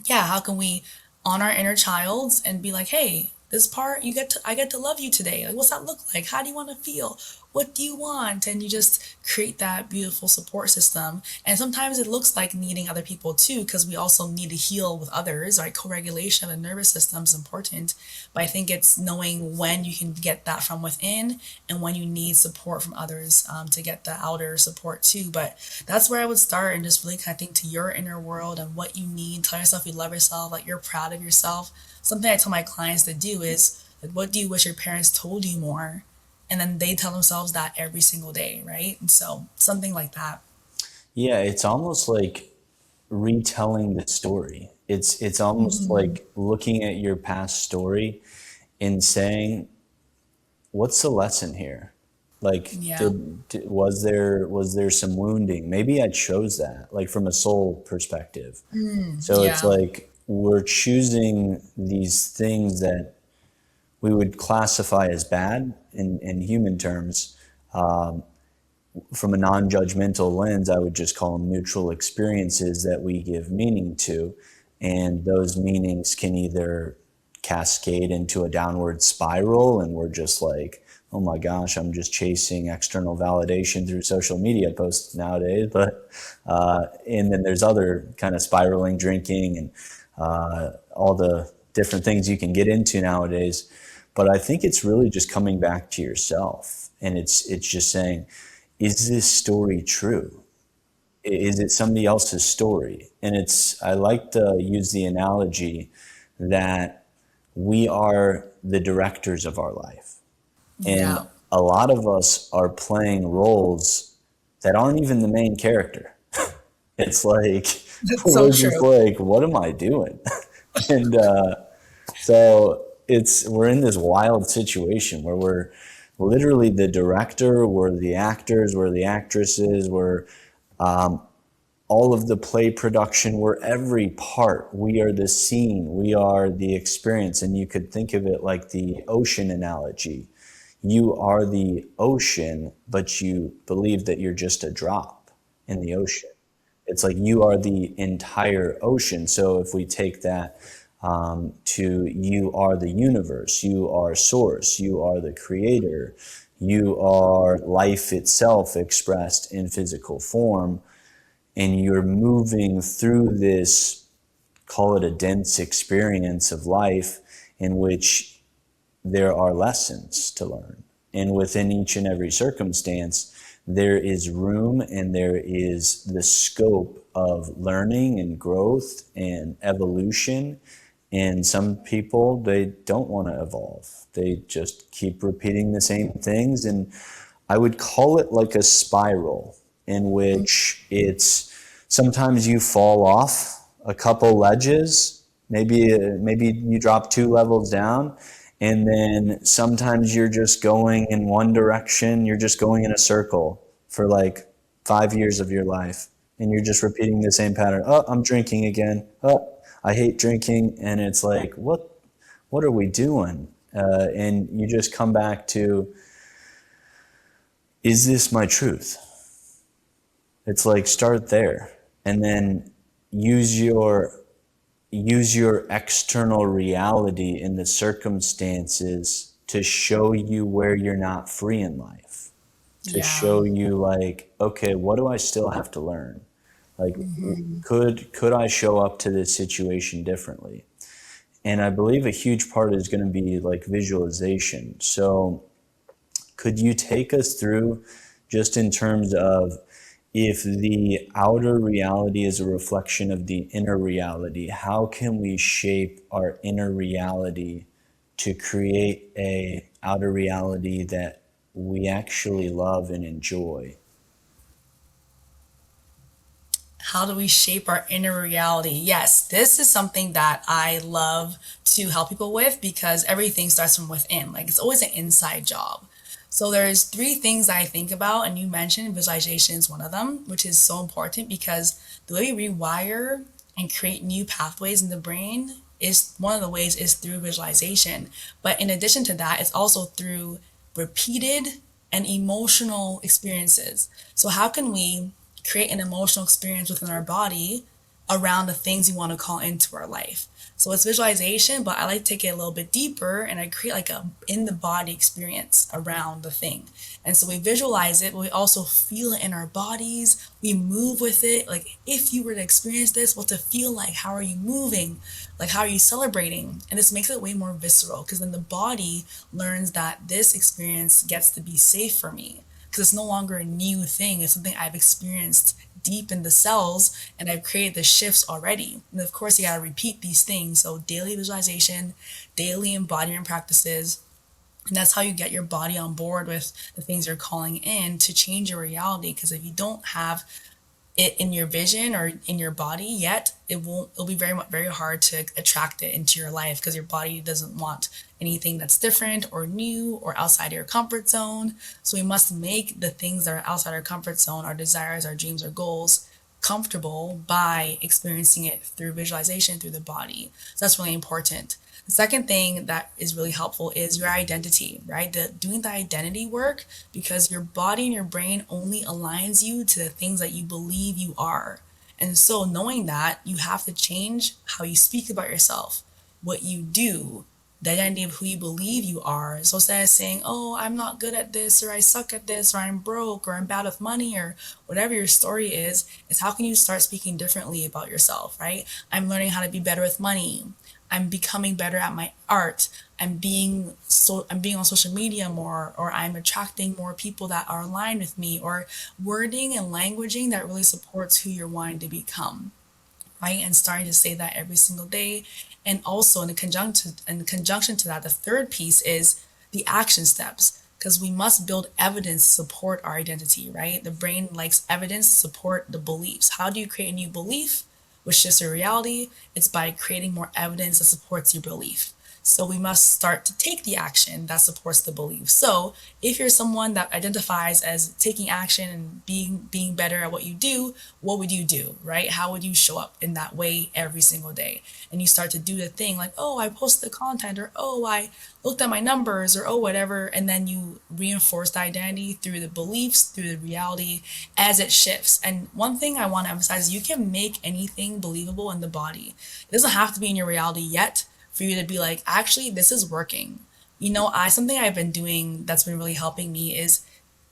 yeah, how can we honor our inner child and be like, hey, this part I get to love you today. Like, what's that look like? How do you want to feel? What do you want? And you just create that beautiful support system. And sometimes it looks like needing other people too, because we also need to heal with others. Right? Co-regulation of the nervous system is important. But I think it's knowing when you can get that from within and when you need support from others to get the outer support too. But that's where I would start and just really connecting to your inner world and what you need. Tell yourself you love yourself, like you're proud of yourself. Something I tell my clients to do is like, what do you wish your parents told you more? And then they tell themselves that every single day, right? And so something like that. Yeah, it's almost like retelling the story. It's almost like looking at your past story and saying, what's the lesson here? Like, Yeah. was there some wounding? Maybe I chose that, like from a soul perspective. So it's Yeah. like we're choosing these things that we would classify as bad in human terms. From a non-judgmental lens, I would just call them neutral experiences that we give meaning to, and those meanings can either cascade into a downward spiral, and we're just like, oh my gosh, I'm just chasing external validation through social media posts nowadays. But and then there's other kind of spiraling, drinking, and all the different things you can get into nowadays. But I think it's really just coming back to yourself, and it's just saying, is this story true? Is it somebody else's story? And it's, I like to use the analogy that we are the directors of our life. And Yeah. a lot of us are playing roles that aren't even the main character. It's like, That's so we're just true. like, what am I doing? And so we're in this wild situation where we're literally the director, we're the actors, we're the actresses, we're all of the play production, we're every part. We are the scene, we are the experience. And you could think of it like the ocean analogy. You are the ocean, but you believe that you're just a drop in the ocean. It's like you are the entire ocean. So if we take that to you are the universe, you are source, you are the creator, you are life itself expressed in physical form, and you're moving through this, call it a dense experience of life in which there are lessons to learn. And within each and every circumstance, there is room and there is the scope of learning and growth and evolution. And some people, they don't want to evolve. They just keep repeating the same things. And I would call it like a spiral in which it's sometimes you fall off a couple ledges, maybe you drop 2 levels down, and then sometimes you're just going in one direction, you're just going in a circle for like 5 years of your life, and you're just repeating the same pattern. Oh, I'm drinking again. Oh, I hate drinking, and it's like, what are we doing? And you just come back to, is this my truth? It's like, start there, and then use your use your external reality in the circumstances to show you where you're not free in life, to Yeah. show you like, okay, what do I still have to learn? Like, could I show up to this situation differently? And I believe a huge part is going to be like visualization. So could you take us through, just in terms of, if the outer reality is a reflection of the inner reality, how can we shape our inner reality to create a outer reality that we actually love and enjoy? How do we shape our inner reality? Yes, this is something that I love to help people with because everything starts from within. Like it's always an inside job. So there's three things I think about, and you mentioned visualization is one of them, which is so important because the way we rewire and create new pathways in the brain is one of the ways is through visualization. But in addition to that, it's also through repeated and emotional experiences. So how can we create an emotional experience within our body around the things we want to call into our life. So it's visualization, but I like to take it a little bit deeper and I create like a in the body experience around the thing. And so we visualize it, but we also feel it in our bodies. We move with it. Like if you were to experience this, what's it feel like? How are you moving? Like how are you celebrating? And this makes it way more visceral because then the body learns that this experience gets to be safe for me because it's no longer a new thing. It's something I've experienced deep in the cells and I've created the shifts already. And of course, you got to repeat these things. So, daily visualization, daily embodiment practices. And that's how you get your body on board with the things you're calling in to change your reality. Because if you don't have it in your vision or in your body yet, it'll be very hard to attract it into your life because your body doesn't want anything that's different or new or outside of your comfort zone. So we must make the things that are outside our comfort zone, our desires, our dreams, our goals, comfortable by experiencing it through visualization through the body. So that's really important. The second thing that is really helpful is your identity, right? Doing the identity work because your body and your brain only aligns you to the things that you believe you are. And so knowing that, you have to change how you speak about yourself, what you do, the identity of who you believe you are. So instead of saying, oh, I'm not good at this, or I suck at this, or I'm broke, or I'm bad with money, or whatever your story is how can you start speaking differently about yourself, right? I'm learning how to be better with money. I'm becoming better at my art. I'm being on social media more, or I'm attracting more people that are aligned with me, or wording and languaging that really supports who you're wanting to become, right? And starting to say that every single day. And also in conjunction to that, the third piece is the action steps. Because we must build evidence to support our identity, right? The brain likes evidence to support the beliefs. How do you create a new belief, which shifts your reality? It's by creating more evidence that supports your belief. So we must start to take the action that supports the belief. So if you're someone that identifies as taking action and being better at what you do, what would you do, right? How would you show up in that way every single day? And you start to do the thing like, oh, I posted the content, or oh, I looked at my numbers, or oh, whatever, and then you reinforce the identity through the beliefs, through the reality as it shifts. And one thing I want to emphasize, you can make anything believable in the body. It doesn't have to be in your reality yet for you to be like, actually, this is working. I something I've been doing that's been really helping me is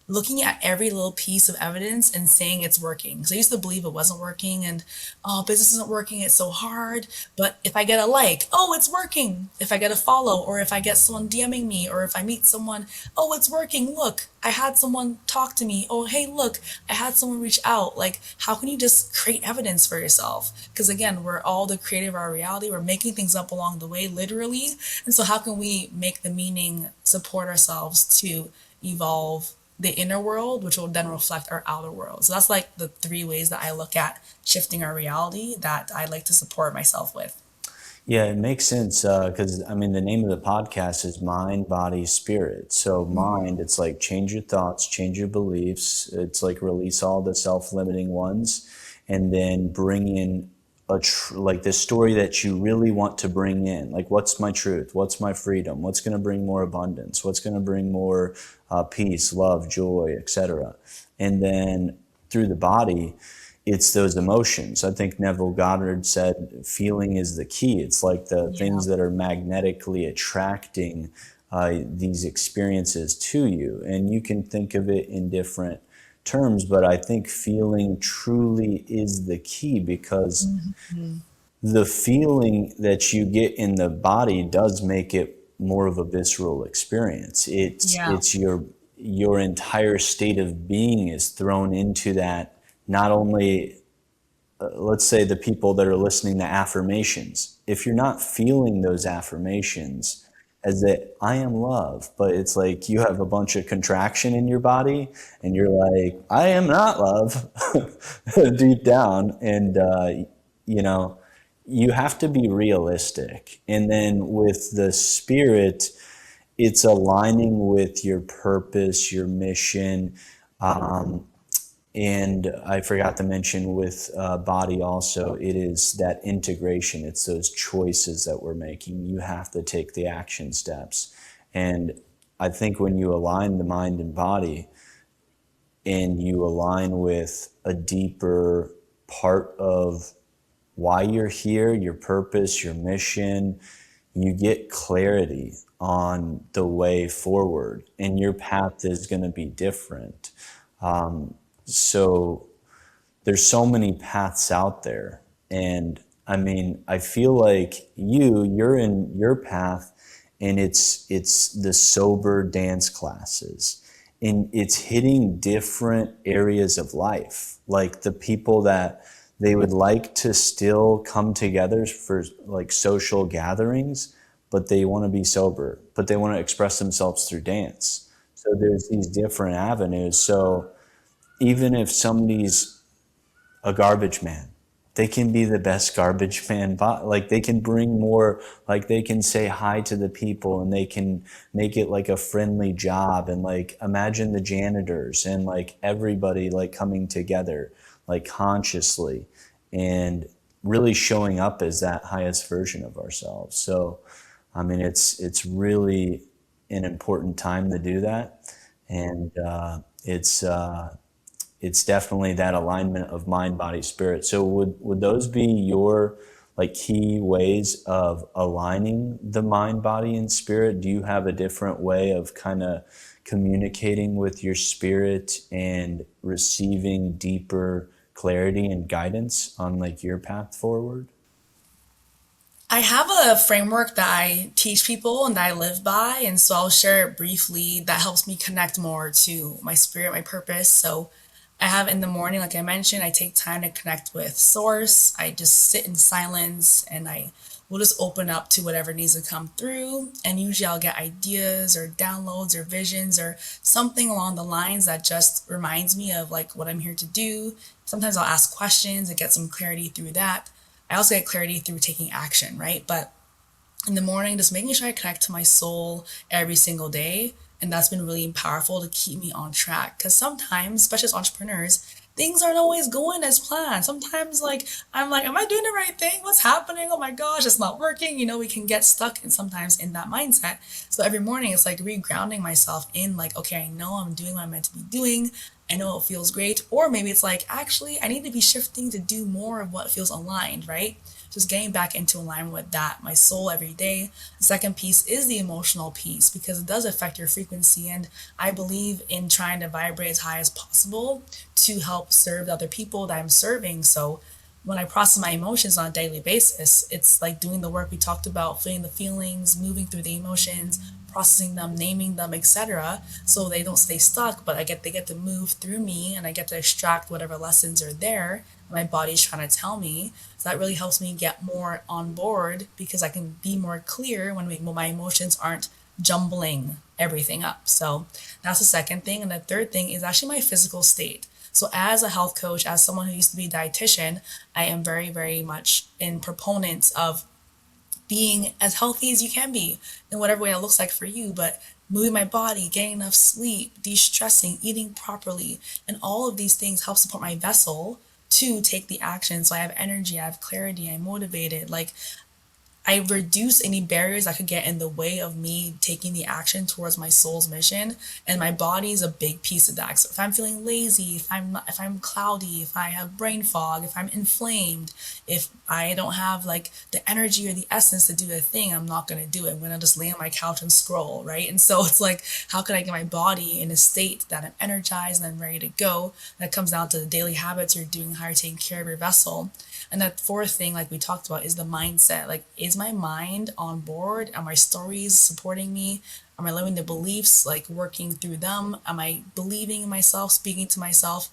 looking at every little piece of evidence and saying it's working. So I used to believe it wasn't working and, oh, business isn't working, it's so hard. But if I get a like, oh, it's working. If I get a follow, or if I get someone DMing me, or if I meet someone, oh, it's working. Look, I had someone talk to me. Oh, hey, look, I had someone reach out. Like, how can you just create evidence for yourself? Because again, we're all the creator of our reality. We're making things up along the way, literally. And so how can we make the meaning support ourselves to evolve the inner world, which will then reflect our outer world. So that's like the three ways that I look at shifting our reality that I like to support myself with. Yeah, it makes sense because I mean the name of the podcast is Mind, Body, Spirit. So mind, it's like change your thoughts, change your beliefs. It's like release all the self-limiting ones, and then bring in like the story that you really want to bring in. Like, what's my truth? What's my freedom? What's going to bring more abundance? What's going to bring more peace, love, joy, etc. And then through the body, it's those emotions. I think Neville Goddard said feeling is the key. It's like the Yeah. things that are magnetically attracting these experiences to you. And you can think of it in different terms, but I think feeling truly is the key because Mhm. the feeling that you get in the body does make it more of a visceral experience. Yeah. It's your entire state of being is thrown into that. Not only let's say the people that are listening to affirmations, if you're not feeling those affirmations as that I am love, but it's like you have a bunch of contraction in your body and you're like, I am not love deep down. And, you know, you have to be realistic. And then with the spirit, it's aligning with your purpose, your mission. Um, and I forgot to mention with body also, it is that integration. It's those choices that we're making. You have to take the action steps. And I think when you align the mind and body, and you align with a deeper part of why you're here, your purpose, your mission, you get clarity on the way forward, and your path is going to be different. So there's so many paths out there. And I mean, I feel like you're in your path, and it's the sober dance classes. And it's hitting different areas of life. Like the people that they would like to still come together for like social gatherings, but they want to be sober, but they want to express themselves through dance. So there's these different avenues. So even if somebody's a garbage man, they can be the best garbage man. Like they can bring more, like they can say hi to the people, and they can make it like a friendly job. And like imagine the janitors and like everybody like coming together like consciously and really showing up as that highest version of ourselves. So I mean, it's really an important time to do that. And it's definitely that alignment of mind, body, spirit. So would those be your like key ways of aligning the mind, body, and spirit? Do you have a different way of kind of communicating with your spirit and receiving deeper clarity and guidance on like your path forward? I have a framework that I teach people and that I live by, and so I'll share it briefly. That helps me connect more to my spirit, my purpose. So I have in the morning, like I mentioned, I take time to connect with source. I just sit in silence and I will just open up to whatever needs to come through. And usually I'll get ideas or downloads or visions or something along the lines that just reminds me of like what I'm here to do. Sometimes I'll ask questions and get some clarity through that. I also get clarity through taking action, right? But in the morning, just making sure I connect to my soul every single day. And that's been really powerful to keep me on track. Because sometimes, especially as entrepreneurs, things aren't always going as planned. Sometimes, like, I'm like, am I doing the right thing? What's happening? Oh my gosh, it's not working. You know, we can get stuck and sometimes in that mindset. So every morning, it's like regrounding myself in, like, okay, I know I'm doing what I'm meant to be doing. I know it feels great. Or maybe it's like, actually, I need to be shifting to do more of what feels aligned, right? Just getting back into alignment with that, my soul every day. The second piece is the emotional piece because it does affect your frequency. And I believe in trying to vibrate as high as possible to help serve the other people that I'm serving. So when I process my emotions on a daily basis, it's like doing the work we talked about, feeling the feelings, moving through the emotions, processing them, naming them, etc. So they don't stay stuck, but they get to move through me and I get to extract whatever lessons are there my body's trying to tell me. So that really helps me get more on board because I can be more clear when my emotions aren't jumbling everything up. So that's the second thing. And the third thing is actually my physical state. So as a health coach, as someone who used to be a dietitian, I am very, very much in proponents of being as healthy as you can be in whatever way it looks like for you, but moving my body, getting enough sleep, de-stressing, eating properly, and all of these things help support my vessel to take the action. So I have energy, I have clarity, I'm motivated. Like I reduce any barriers that could get in the way of me taking the action towards my soul's mission. And my body is a big piece of that. So if I'm feeling lazy, if I'm cloudy, if I have brain fog, if I'm inflamed, if I don't have like the energy or the essence to do a thing, I'm not gonna do it. I'm gonna just lay on my couch and scroll, right? And so it's like, how can I get my body in a state that I'm energized and I'm ready to go? That comes down to the daily habits you're doing, how you're taking care of your vessel. And that fourth thing, like we talked about, is the mindset. Like, is my mind on board? Are my stories supporting me? Am I living the beliefs, like working through them? Am I believing in myself, speaking to myself,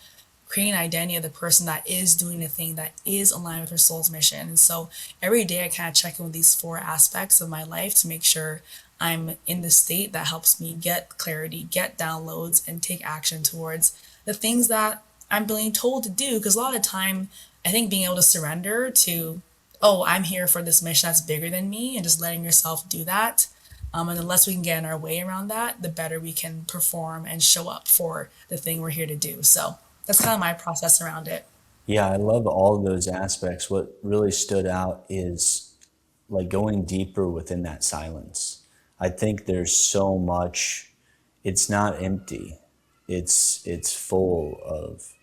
creating an identity of the person that is doing the thing that is aligned with her soul's mission? And so every day I kind of check in with these four aspects of my life to make sure I'm in the state that helps me get clarity, get downloads, and take action towards the things that I'm being told to do. Because a lot of the time, I think being able to surrender to, oh, I'm here for this mission that's bigger than me, and just letting yourself do that. And the less we can get in our way around that, the better we can perform and show up for the thing we're here to do. So that's kind of my process around it. Yeah, I love all of those aspects. What really stood out is like going deeper within that silence. I think there's so much, it's not empty. It's full of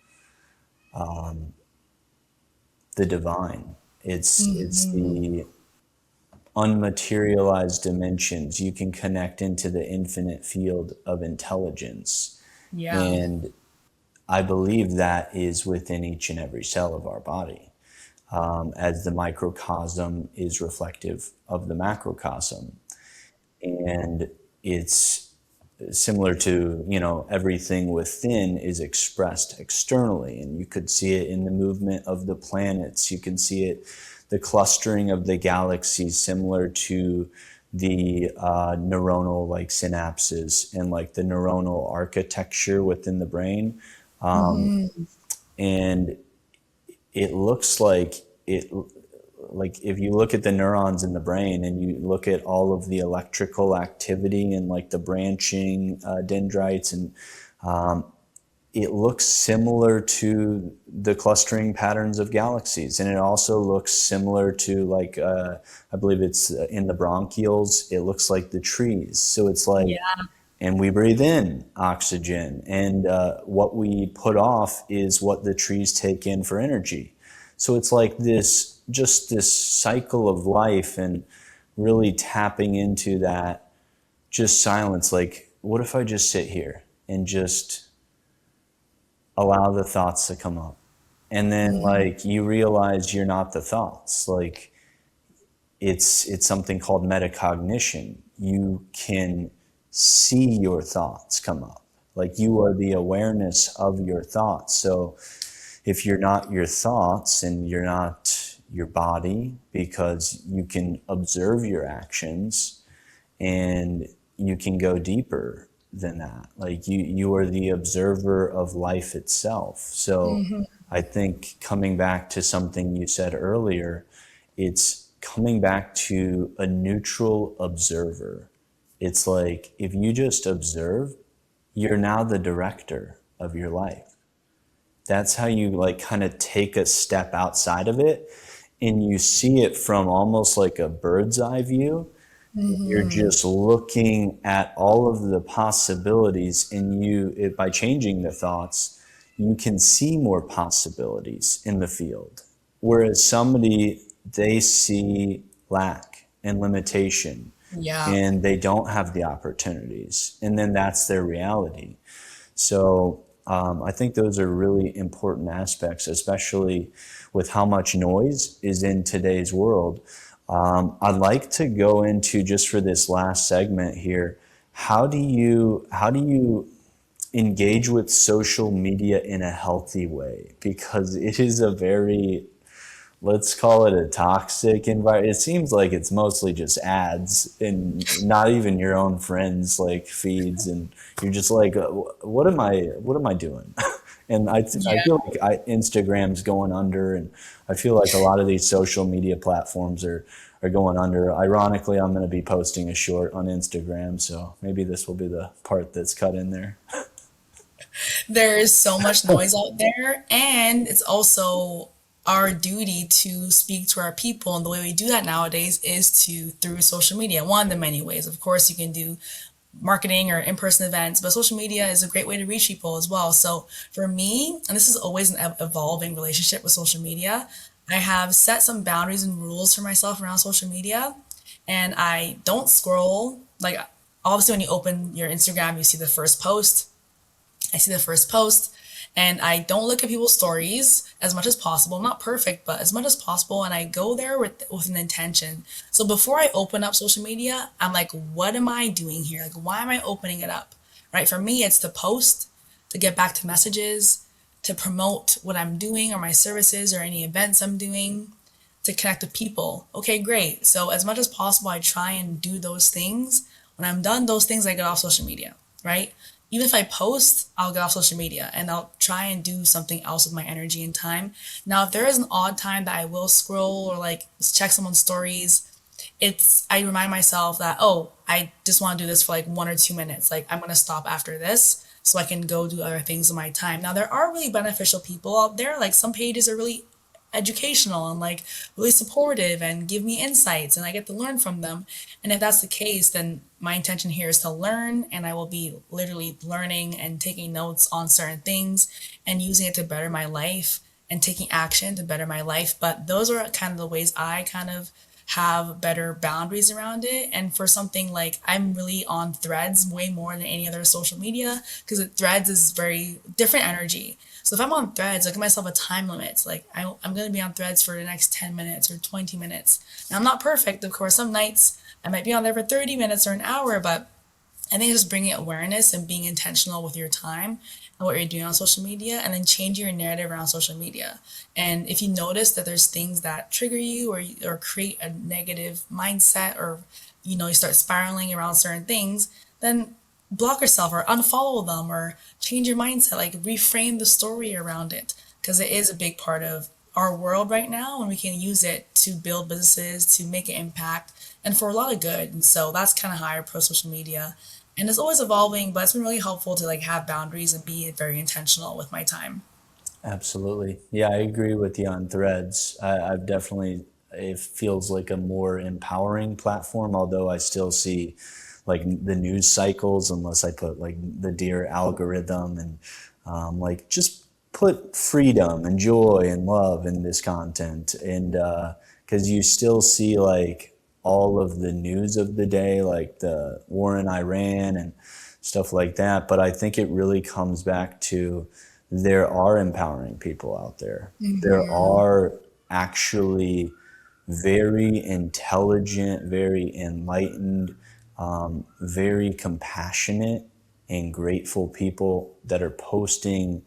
the divine. It's the unmaterialized dimensions. You can connect into the infinite field of intelligence. Yeah. And I believe that is within each and every cell of our body, as the microcosm is reflective of the macrocosm. And it's similar to, everything within is expressed externally, and you could see it in the movement of the planets. You can see it, the clustering of the galaxies, similar to the neuronal like synapses and like the neuronal architecture within the brain. And it looks like if you look at the neurons in the brain and you look at all of the electrical activity and like the branching dendrites, and it looks similar to the clustering patterns of galaxies. And it also looks similar to like I believe it's in the bronchioles, it looks like the trees. So it's like, Yeah. and we breathe in oxygen, and what we put off is what the trees take in for energy. So it's like this cycle of life, and really tapping into that just silence. Like, what if I just sit here and just allow the thoughts to come up? And then like you realize you're not the thoughts. Like it's something called metacognition. You can see your thoughts come up. Like you are the awareness of your thoughts. So if you're not your thoughts and you're not your body, because you can observe your actions and you can go deeper than that. Like you are the observer of life itself. So I think coming back to something you said earlier, it's coming back to a neutral observer. It's like if you just observe, you're now the director of your life. That's how you like kind of take a step outside of it, and you see it from almost like a bird's eye view. You're just looking at all of the possibilities, and by changing the thoughts, you can see more possibilities in the field. Whereas somebody, they see lack and limitation, Yeah. and they don't have the opportunities, and then that's their reality. So I think those are really important aspects, especially with how much noise is in today's world. I'd like to go into, just for this last segment here, how do you engage with social media in a healthy way? Because it is a very, let's call it a toxic environment. It seems like it's mostly just ads and not even your own friends like feeds, and you're just like, what am I doing? And I Yeah. feel like Instagram's going under, and I feel like a lot of these social media platforms are going under. Ironically, I'm going to be posting a short on Instagram, so maybe this will be the part that's cut in there. There is so much noise out there, and it's also our duty to speak to our people. And the way we do that nowadays is to through social media. One of the many ways, of course, you can do marketing or in-person events, but social media is a great way to reach people as well. So for me, and this is always an evolving relationship with social media, I have set some boundaries and rules for myself around social media, and I don't scroll. Like, obviously, when you open your Instagram, you see the first post. I see the first post, and I don't look at people's stories as much as possible. I'm not perfect, but as much as possible. And I go there with an intention. So before I open up social media, I'm like, what am I doing here? Like, why am I opening it up? Right? For me, it's to post, to get back to messages, to promote what I'm doing or my services or any events I'm doing, to connect with people. Okay, great. So as much as possible, I try and do those things. When I'm done those things, I get off social media, right? Even if I post, I'll get off social media and I'll try and do something else with my energy and time. Now, if there is an odd time that I will scroll or like check someone's stories, I remind myself that, oh, I just want to do this for like 1 or 2 minutes. Like, I'm going to stop after this so I can go do other things in my time. Now, there are really beneficial people out there. Like, some pages are really educational and like really supportive and give me insights and I get to learn from them. And if that's the case, then my intention here is to learn and I will be literally learning and taking notes on certain things and using it to better my life and taking action to better my life. But those are kind of the ways I kind of have better boundaries around it. And for something like I'm really on Threads way more than any other social media because Threads is very different energy. So if I'm on Threads, I give myself a time limit. Like I'm going to be on Threads for the next 10 minutes or 20 minutes. Now I'm not perfect, of course. Some nights I might be on there for 30 minutes or an hour, but I think just bringing awareness and being intentional with your time and what you're doing on social media, and then changing your narrative around social media. And if you notice that there's things that trigger you or create a negative mindset, or you start spiraling around certain things, then block yourself or unfollow them or change your mindset, like reframe the story around it because it is a big part of our world right now and we can use it to build businesses, to make an impact and for a lot of good. And so that's kind of how I approach social media. And it's always evolving, but it's been really helpful to like have boundaries and be very intentional with my time. Absolutely. Yeah, I agree with you on Threads. I've definitely, it feels like a more empowering platform, although I still see like the news cycles, unless I put like the dear algorithm and like just put freedom and joy and love in this content. And because you still see like all of the news of the day, like the war in Iran and stuff like that. But I think it really comes back to there are empowering people out there. There are actually very intelligent, very enlightened, very compassionate and grateful people that are posting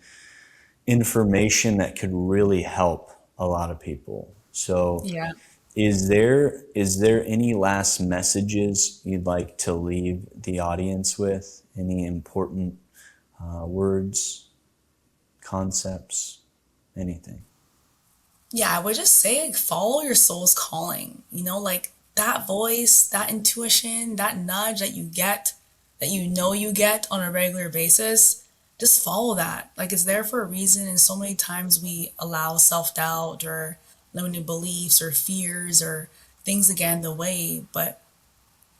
information that could really help a lot of people. So Yeah. is there any last messages you'd like to leave the audience with? Any important words, concepts, anything? Yeah, I would just say like, follow your soul's calling. Like that voice, that intuition, that nudge that you get, that you get on a regular basis. Just follow that. Like it's there for a reason. And so many times we allow self doubt or limiting beliefs or fears or things again the way. But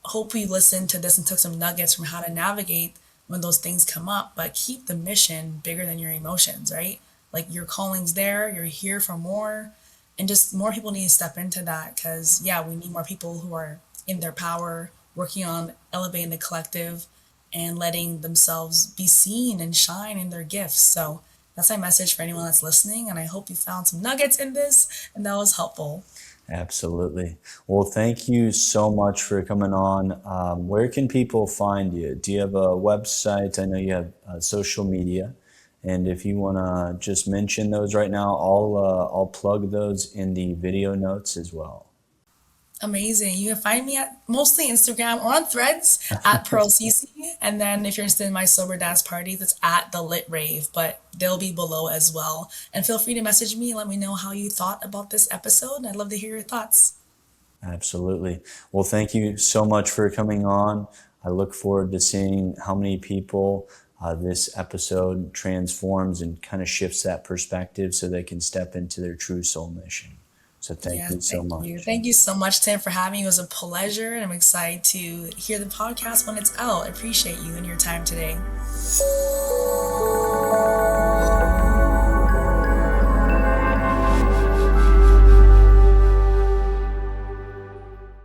hope you listened to this and took some nuggets from how to navigate when those things come up, but keep the mission bigger than your emotions, right? Like your calling's there, you're here for more, and just more people need to step into that because, yeah, we need more people who are in their power, working on elevating the collective and letting themselves be seen and shine in their gifts. So that's my message for anyone that's listening, and I hope you found some nuggets in this and that was helpful. Absolutely. Well, thank you so much for coming on. Where can people find you? Do you have a website? I know you have social media. And if you want to just mention those right now, I'll plug those in the video notes as well. Amazing. You can find me at mostly Instagram or on Threads at Pearl Cicci. And then if you're interested in my sober dance parties, it's at the Lit Rave, but they'll be below as well. And feel free to message me and let me know how you thought about this episode. I'd love to hear your thoughts. Absolutely. Well, thank you so much for coming on. I look forward to seeing how many people this episode transforms and kind of shifts that perspective so they can step into their true soul mission. So thank Yeah, you so thank you. much. Thank you so much, Tim, for having me. It was a pleasure, and I'm excited to hear the podcast when it's out. I appreciate you and your time today.